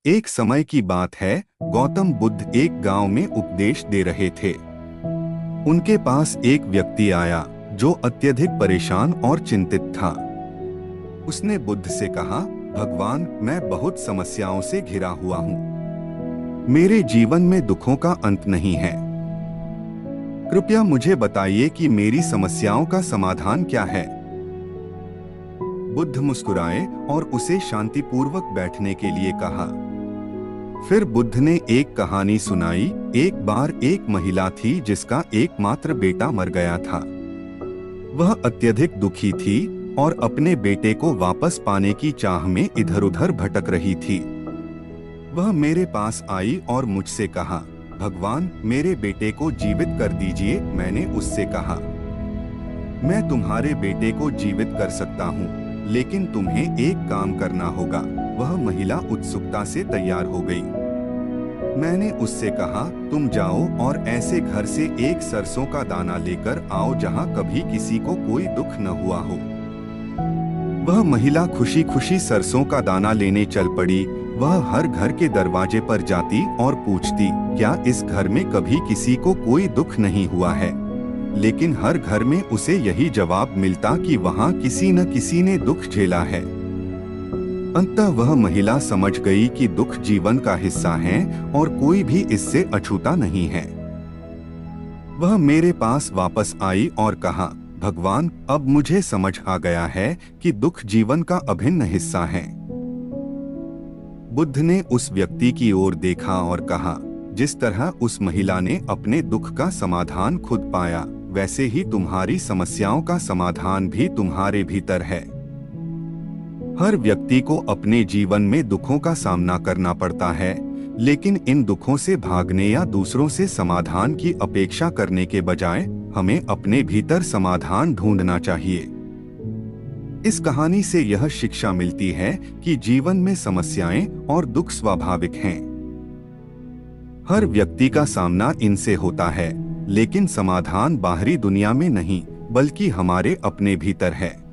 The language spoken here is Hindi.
एक समय की बात है, गौतम बुद्ध एक गांव में उपदेश दे रहे थे। उनके पास एक व्यक्ति आया जो अत्यधिक परेशान और चिंतित था। उसने बुद्ध से कहा, भगवान, मैं बहुत समस्याओं से घिरा हुआ हूँ। मेरे जीवन में दुखों का अंत नहीं है। कृपया मुझे बताइए कि मेरी समस्याओं का समाधान क्या है। बुद्ध मुस्कुराए और उसे शांतिपूर्वक बैठने के लिए कहा। फिर बुद्ध ने एक कहानी सुनाई। एक बार एक महिला थी जिसका एकमात्र बेटा मर गया था। वह अत्यधिक दुखी थी और अपने बेटे को वापस पाने की चाह में इधर-उधर भटक रही थी। वह मेरे पास आई और मुझसे कहा, भगवान, मेरे बेटे को जीवित कर दीजिए। मैंने उससे कहा, मैं तुम्हारे बेटे को जीवित कर सकता हूँ, लेकिन तुम्हें एक काम करना होगा। वह महिला उत्सुकता से तैयार हो गई। मैंने उससे कहा, तुम जाओ और ऐसे घर से एक सरसों का दाना लेकर आओ जहाँ कभी किसी को कोई दुख न हुआ हो। वह महिला खुशी खुशी सरसों का दाना लेने चल पड़ी। वह हर घर के दरवाजे पर जाती और पूछती, क्या इस घर में कभी किसी को कोई दुख नहीं हुआ है? लेकिन हर घर में उसे यही जवाब मिलता कि वहाँ किसी न किसी ने दुख झेला है। अंततः वह महिला समझ गई कि दुख जीवन का हिस्सा है और कोई भी इससे अछूता नहीं है। वह मेरे पास वापस आई और कहा, भगवान, अब मुझे समझ आ गया है कि दुख जीवन का अभिन्न हिस्सा है। बुद्ध ने उस व्यक्ति की ओर देखा और कहा, जिस तरह उस महिला ने अपने दुख का समाधान खुद पाया, वैसे ही तुम्हारी समस्याओं का समाधान भी तुम्हारे भीतर है। हर व्यक्ति को अपने जीवन में दुखों का सामना करना पड़ता है, लेकिन इन दुखों से भागने या दूसरों से समाधान की अपेक्षा करने के बजाय हमें अपने भीतर समाधान ढूंढना चाहिए। इस कहानी से यह शिक्षा मिलती है कि जीवन में समस्याएं और दुख स्वाभाविक हैं। हर व्यक्ति का सामना इनसे होता है, लेकिन समाधान बाहरी दुनिया में नहीं, बल्कि हमारे अपने भीतर है।